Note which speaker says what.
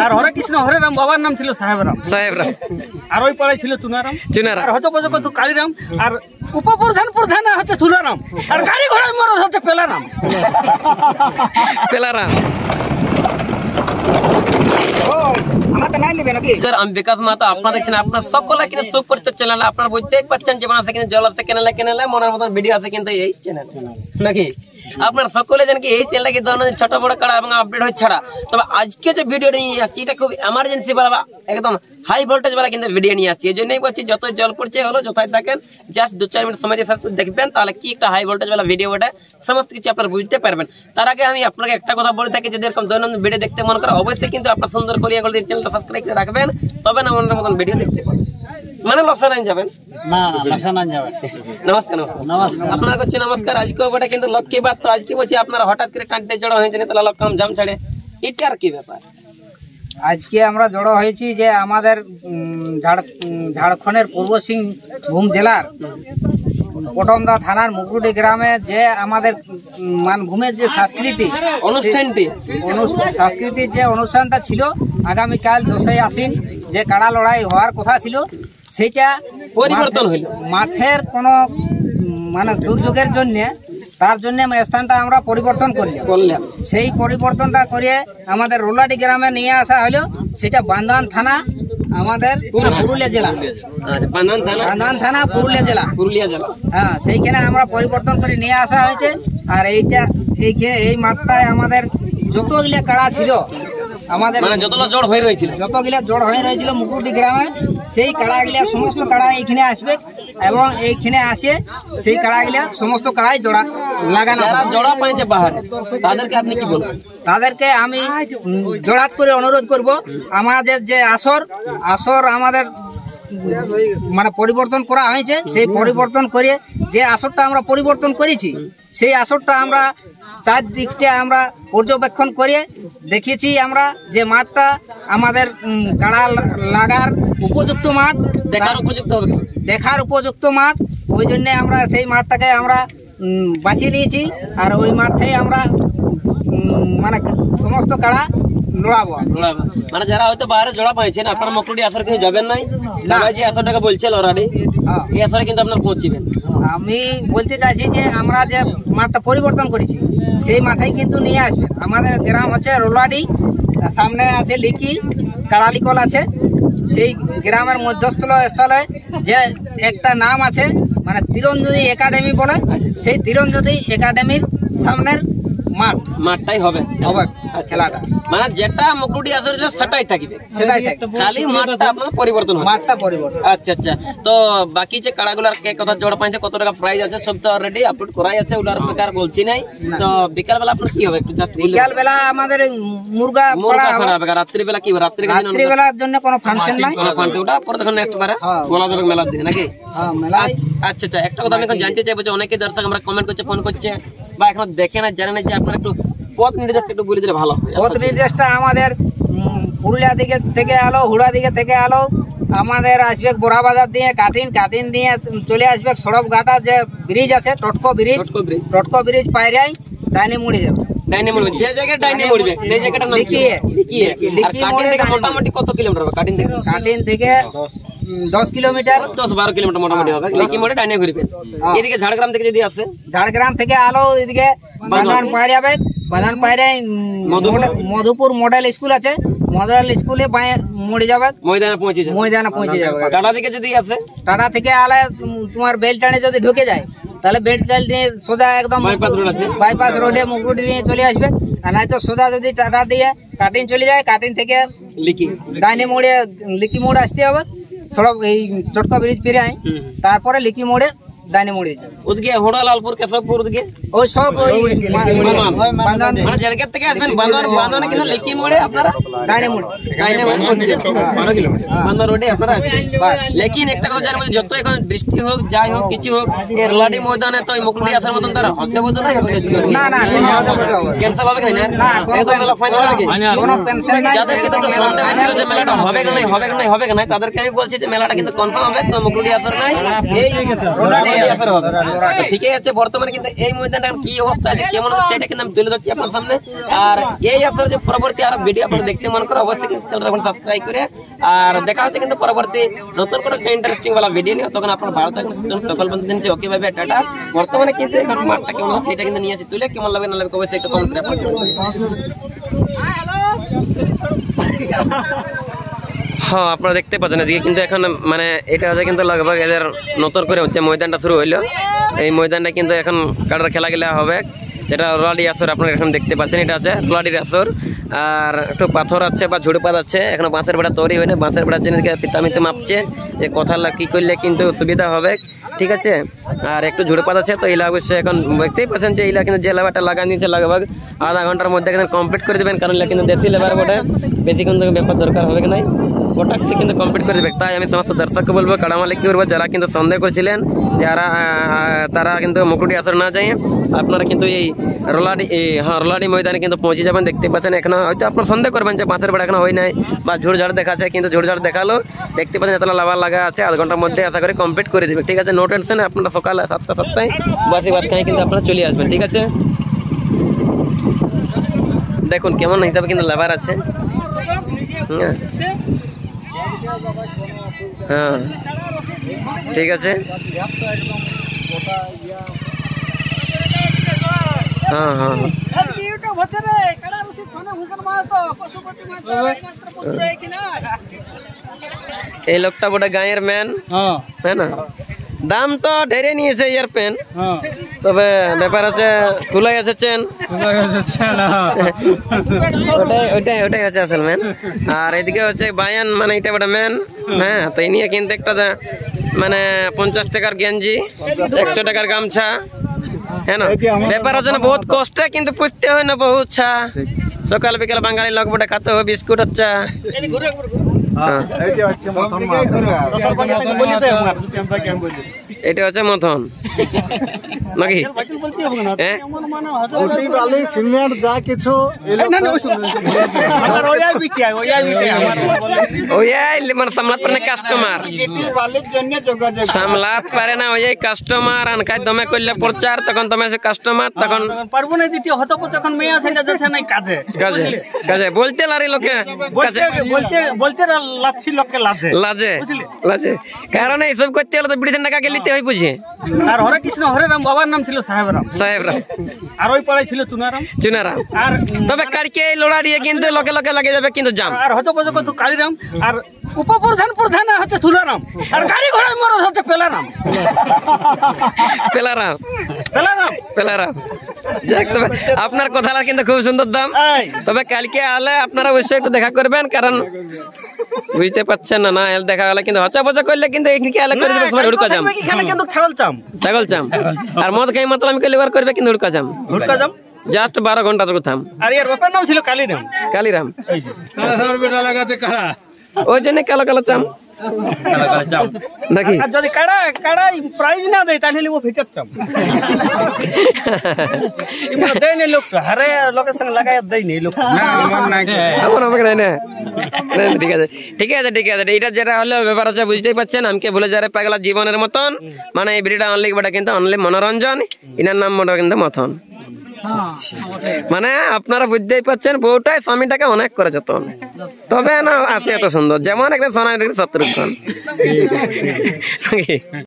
Speaker 1: আর হরে কৃষ্ণ হরে রাম বাবার নাম ছিল সাহেবরাম। আর ওই পাড়ায় ছিল চুনারাম। আর হজপজ কত কালীরাম। আর উপপ্রধান হচ্ছে তুলারাম। আর গাড়ি ঘোড়ায় মরদ হচ্ছে পেলারাম।
Speaker 2: আমি বিকাশ মাহাতো, আপনারা দেখছেন আপনার সকলে কিন্তু সুপরিচিত চ্যানেল। আপনারা বুঝতেই পারছেন যেমন আছে কিন্তু জল আছে কেনালে মনের মতন ভিডিও আছে কিন্তু এই চ্যানেল নাকি। আপনারা সকলে জানেন কি এই চ্যানেলটা কি ধরনের ছোট বড় কাড়া এবং আপডেট হচ্ছে ছাড়া। তবে আজকে যে ভিডিও নিয়ে আসছি এটা খুব এমার্জেন্সি বেলা, একদম হাই ভোল্টেজ বেলা কিন্তু ভিডিও নিয়ে আসছি। এই জন্যই বলছি যতই জল পড়ছে হলো যথায় থাকেন, জাস্ট 2-4 মিনিট সময় দিয়ে দেখবেন, তাহলে কি একটা হাই ভোল্টেজ বেলা ভিডিও ওটা সমস্ত কিছু আপনারা বুঝতে পারবেন। তার আগে আমি আপনাকে একটা কথা বলে থাকি, যদি এরকম দৈনন্দিন ভিডিও দেখতে মনে করে অবশ্যই কিন্তু আপনার সুন্দর করে চ্যানেলটা সাবস্ক্রাইব করে রাখবেন, তবে না মনের মতন ভিডিও দেখতে পাবেন। মানে লসান যাবেন না, নমস্কার আপনার কাছে নমস্কার। আজকে ওটা কিন্তু লক্ষ্মী বাদ, তো আজকে বলছি আপনারা হঠাৎ করে টানতে জড়ো হয়েছে তাহলে লোক কাম জাম ছাড়ে, এটা আর কি ব্যাপার?
Speaker 3: আজকে আমরা জড়ো হয়েছি যে আমাদের ঝাড়খণ্ডের পূর্ব সিংভূম জেলার পটমদা থানার মুকুরুডি গ্রামে যে আমাদের মানভূমের যে সাংস্কৃতিক অনুষ্ঠানটা ছিল আগামীকাল 10ই আশ্বিন, যে কাড়া লড়াই হওয়ার কথা ছিল সেটা পরিবর্তন হইল। মাঠের কোনো দুর্যোগের জন্য তার জন্য স্থানটা আমরা পরিবর্তন করলাম। সেই পরিবর্তনটা করে আমাদের রোলাডি গ্রামে নিয়ে আসা হলো। সেটা বান্দান থানা, আমাদের পুরুলিয়া জেলা। বান্দান থানা পুরুলিয়া জেলা। হ্যাঁ, সেইখানে আমরা পরিবর্তন করে নিয়ে আসা হয়েছে। আর এই মাঠটায় আমাদের যতগুলা কাড়া ছিল, আমাদের যতগুলা জড় হয়ে রয়েছিল মুকুরুডি গ্রামে, সেই কাড়াগুলা সমস্ত কাড়া এইখানে আসবে এবং এইখানে আসে সেই কাড়াগুলা সমস্ত কাড়াই জোড়া লাগানো।
Speaker 2: জোড়া পাইছে বাহারে, তাদেরকে আপনি কি বলবেন?
Speaker 3: তাদেরকে আমি জোড়াত করে অনুরোধ করব, আমাদের যে আসর আমাদের পরিবর্তন করা হয়েছে, সেই পরিবর্তন করে যে আসরটা আমরা পরিবর্তন করেছি, সেই আসরটা আমরা তার দিকটা আমরা পর্যবেক্ষণ করে দেখেছি আমরা যে মাঠটা আমাদের কাড়া লাগার উপযুক্ত মাঠ, দেখার উপযুক্ত মাঠ। ওই জন্য আমরা সেই মাঠটাকে আমরা বাছিয়ে নিয়েছি। আর ওই মাঠে আমরা সমস্ত কাড়া লড়াবো।
Speaker 2: যারা হয়তো বাইরে জোড়া পাইছেন, আপনার মুকুরুডি আসর কিন্তু যাবেন নাই, যে আসরটাকে বলছেন অলরেডি, এই আসরে কিন্তু আপনার পৌঁছিবেন।
Speaker 3: আমি বলতে চাইছি যে আমরা যে মাঠটা পরিবর্তন করেছি সেই মাঠেই কিন্তু নিয়ে আসবেন। আমাদের গ্রাম হচ্ছে রোলাডি, সামনে আছে লিকি, কাড়ালিকল আছে। সেই গ্রামের মধ্যস্থলে যে একটা নাম আছে তীরঞ্জনী একাডেমি বলে, সেই তীরঞ্জনী একাডেমির সামনের
Speaker 2: মাঠটাই হবে খেলাটা। যেটা মুকুরুডি আসরে সেটাই থাকবে, খালি মাঠটা আপনার পরিবর্তন হবে। আচ্ছা আচ্ছা। তো বাকি যে কাড়াগুলার কে কথা জোড় পাইছে, কত টাকা প্রাইস আছে, সব তো অলরেডি আপলোড করাই আছে, ওটার বেকার বলছি নাই। তো বিকাল বেলা আপনার কি হবে একটু জাস্ট
Speaker 3: বিকাল বেলা আমাদের মুরগা ছাড়া হবে।
Speaker 2: রাত্রি বেলা কি হবে? রাত্রি
Speaker 3: বেলার জন্য কোনো ফাংশন নাই,
Speaker 2: ওটা পরে দেখুন নেক্সট বারে বলা যাবে মেলার দিকে নাকি? আচ্ছা আচ্ছা। একটা কথা আমি এখন জানতে চাইবো যে অনেকে দর্শক আমরা কমেন্ট করছে, ফোন করছে বা এখন দেখে না, জানে না, যে আপনার একটু পথ নির্দেশটা একটু বলে দিলে ভালো হয়।
Speaker 3: পথ নির্দেশটা আমাদের পুরুলিয়া দিকে থেকে আলো, হুড়া দিকে থেকে আলো, আমাদের আসবে বোরা বাজার দিয়ে কাটিন দিয়ে চলে আসবে সড়ক ঘাটা যে ব্রিজ আছে, টটকো ব্রিজ পায়রাই ডাইনে মুড়ে যাবে।
Speaker 2: যে জায়গায় ডাইনে মুড়বে সেই জায়গাটা নাম লিখিয়ে। আর কাটিন থেকে মোটামুটি কত কিলোমিটার হবে?
Speaker 3: কাটিন থেকে 10 কিলোমিটার,
Speaker 2: 10-12 কিলোমিটার মোটামুটি হবে। লিখি মোড়ে ডাইনে ঘুরবে। এদিকে ঝাড়গ্রাম থেকে যদি আসে,
Speaker 3: ঝাড়গ্রাম থেকে আলো এদিকে বাঁধান পায়রা যাবে। বাঁধান পায়রায় মধুপুর মডেল স্কুল আছে, মডেল স্কুলে মুড়ে যাবে, ময়দানে পৌঁছে যাবে।
Speaker 2: টাটা থেকে যদি আসে,
Speaker 3: টাটা থেকে আলে তোমার বেলটানে যদি ঢুকে যায়, তাহলে বেলটাল নিয়ে সোজা একদম বাইপাস রোডে মুকুরুডি নিয়ে চলে আসবে। আর নয়তো সোজা যদি টাটা দিয়ে কাটিন চলে যায়, কাটিন থেকে ডাইনে মোড়ে লিকি মোড় আসতে হবে, সড়ক এই চটকা ব্রিজ পেরে আয়, তারপরে লিকি মোড়ে ডাইনে মোড়ে যাবে।
Speaker 2: ওদিকে হোড়া, লালপুর, কেশবপুর, ওদিকে
Speaker 3: ওই সব
Speaker 2: জায়গা থেকে আসবেন। বাঁধানে কিন্তু লিকি মোড়ে আপনারা
Speaker 3: ডাইনে মোড়ে
Speaker 2: বাঁধা রোডে আপনারা আসবেন। লেকিন একটা কথা জানবো, যত এখন বৃষ্টি হোক যাই হোক কিছু হোক, রোলাডি ময়দানে তো মুকুরুডি আসার মতন তারা হচ্ছে বোঝো না, ক্যান্সেল হবে না, ফাইনাল হবে। যাদেরকে তো সন্দেহ হয়েছিল যে মেলাটা হবে না তাদেরকে আমি বলছি যে মেলাটা কিন্তু কনফার্ম হবে। তো মুকুরুডি আসার নাই, এই ঠিকই আছে। বর্তমানে কিন্তু এই ময়দানটা কি অবস্থা আছে কেমন আছে সেটা কিন্তু আমি তুলে ধরছি আপনার সামনে। আর এই আসলে যে পরবর্তী আরো ভিডিও আপনারা দেখতে মন করে অবশ্যই কিন্তু চ্যানেলটা সাবস্ক্রাইব করে আর দেখা হচ্ছে কিন্তু পরবর্তী নতুন কোনো ইন্টারেস্টিং ভালো ভিডিও নিয়ে। তখন আপনার ভালো থাকবেন সকল বন্ধু জানছি ওকে ভাই টাটা। বর্তমানে কিন্তু এখন মাঠটা কেমন আছে সেটা কিন্তু নিয়ে আসি তুলে কেমন লাগবে না লাগবে অবশ্যই একটু কমেন্ট করে হ্যাঁ আপনারা দেখতে পাচ্ছেন এদিকে কিন্তু এখন মানে এটা হচ্ছে কিন্তু লগভগ এদের নতুন করে হচ্ছে ময়দানটা শুরু হইলো। এই ময়দানটা কিন্তু এখন কাটার খেলা গেলা হবে যেটা রলাডি আসর আপনারা এখন দেখতে পাচ্ছেন। এটা হচ্ছে রলাডির আসর আর একটু পাথর আছে বা ঝুড়পাত আছে এখনো বাঁশের বেড়া তৈরি হয়নি। বাঁশের বেড়ার জন্য পিতামিতে মাপছে যে কোথাও কি করলে কিন্তু সুবিধা হবে ঠিক আছে। আর একটু ঝুড়পাত আছে তো ইলা অবশ্যই এখন দেখতেই পাচ্ছেন যে ইলা কিন্তু যে লেবারটা লাগা নিয়েছে লগভগ আধা ঘন্টার মধ্যে কিন্তু কমপ্লিট করে দেবেন কারণ কিন্তু দেশি লেবার বটে বেশি কিন্তু ব্যাপার দরকার হবে কি নাই ওটাকে সে কিন্তু কমপ্লিট করে দেবে। তাই আমি সমস্ত দর্শককে বলবো কাড়া মালিক কি করবো যারা কিন্তু সন্দেহ করছিলেন যারা তারা কিন্তু মুকুটি আসর না যায় আপনারা কিন্তু এই রলাডি ময়দানে কিন্তু পৌঁছে যাবেন। দেখতে পাচ্ছেন এখনো হয়তো আপনারা সন্দেহ করবেন যে বাঁশের বেড়া এখনো হয় নাই বা ঝুড়ঝাড় দেখাচ্ছে কিন্তু ঝুড়ঝাড় দেখালো দেখতে পাচ্ছেন এতটা লাভার লাগা আছে আধ ঘন্টার মধ্যে আশা করে কমপ্লিট করে দেবে ঠিক আছে। নো টেনশন আপনারা সকাল 7টায় বাসি ভাত খাই কিন্তু আপনারা চলে আসবেন ঠিক আছে। দেখুন কেমন হিসাবে কিন্তু লাভার আছে হ্যাঁ ঠিক আছে হ্যাঁ হ্যাঁ এই লোকটা বটে গাঁয়ের ম্যান হ্যাঁ না দাম তো ঢেরে নিয়েছে ইয়ার পেন তবে ব্যাপার আছে খুলে গেছে চেন ওটাই হচ্ছে আসল ম্যান। আর এদিকে হচ্ছে বায়ান মানে এটা বটে ম্যান হ্যাঁ তো এই নিয়ে কিন্তু একটা মানে 50 টাকার গেঞ্জি 100 টাকার গামছা হ্যাঁ না ব্যাপার হচ্ছে না বহুত কষ্টে কিন্তু পুষতে হয় না বহুত ছা সকাল বিকাল বাঙালি লোক বটে খাতে হয় বিস্কুট হচ্ছে এটা হচ্ছে মথন নাকি
Speaker 1: সিমেন্ট যা কিছু
Speaker 2: মানে সামলাতে পারে না কাস্টমার সামলাতে পারে না ওই কাস্টমার আনখাই দমে করলে প্রচার তখন তুমি কাস্টমার তখন
Speaker 1: পারবো না দিতে হতো তখন মেয়ে আছে না যাচ্ছে না কাজে
Speaker 2: কাজে কাজে বলতে লারি লোকে
Speaker 1: বলতে বলতে লাচ্ছি লোককে লাজে
Speaker 2: লাজে লাজে কারণ এইসব করতে হলে তো ব্রিটিশ টাকা গেলিতে হয় বুঝে।
Speaker 1: আর হরে কৃষ্ণ হরে রাম বাবার নাম ছিল সাহেবরাম আর ওই পাড়ায় ছিল চুনারাম আর
Speaker 2: তবে কালকে এই লড়া দিয়ে কিন্তু লোকে লোকে লাগে যাবে কিন্তু জাম
Speaker 1: আর হচ্ছে কত কালীরাম আর উপপ্রধান প্রধান হচ্ছে তুলারাম আর গাড়ি ঘোড়ার মরদ হচ্ছে পেলারাম
Speaker 2: পেলারাম
Speaker 1: পেলারাম
Speaker 2: পেলারাম যাক তবে আপনার কথাটা কিন্তু খুব সুন্দর দাম তবে কালকে আলে আপনারা অবশ্যই একটু দেখা করবেন কারণ বুঝতে পারছেন না এল দেখা গেলে কিন্তু হচা পচা করলে কিন্তু এইদিকে আলে করে দেবে সবাই হুড়কা জাম
Speaker 1: কিন্তু ছাগল চাম
Speaker 2: আর মদ খাই মাতলাম করলে এবার করবে কিন্তু হুড়কা জাম জাস্ট 12 ঘন্টা ধরে থাম।
Speaker 1: আর এর বাবার নাম ছিল কালীরাম
Speaker 2: কালীরাম ওই জন্য কালো কালো চাম নাকি
Speaker 1: যদি কাড়া প্রাইজ না দেয় তাহলে ও ফিকার চাম দেয় না লোক হারে লোকের সঙ্গে লাগাই দেয় না লোক
Speaker 2: আমার আমাকে নাই না ঠিক আছে ঠিক আছে ঠিক আছে এটা যেটা হলো ব্যাপার হচ্ছে বুঝতেই পারছেন আমাকে ভুলে যারে পাগলা জীবনের মতন মানে এই ভিডিওটা অনলি বটা কিন্তু অনলি মনোরঞ্জন ইনার নাম মোটা কিন্তু মথন মানে আপনারা বুঝতেই পারছেন বউটাই স্বামীটাকে অনেক করে যতন তবে না আছে এত সুন্দর যেমন একদম সোনার 70 খান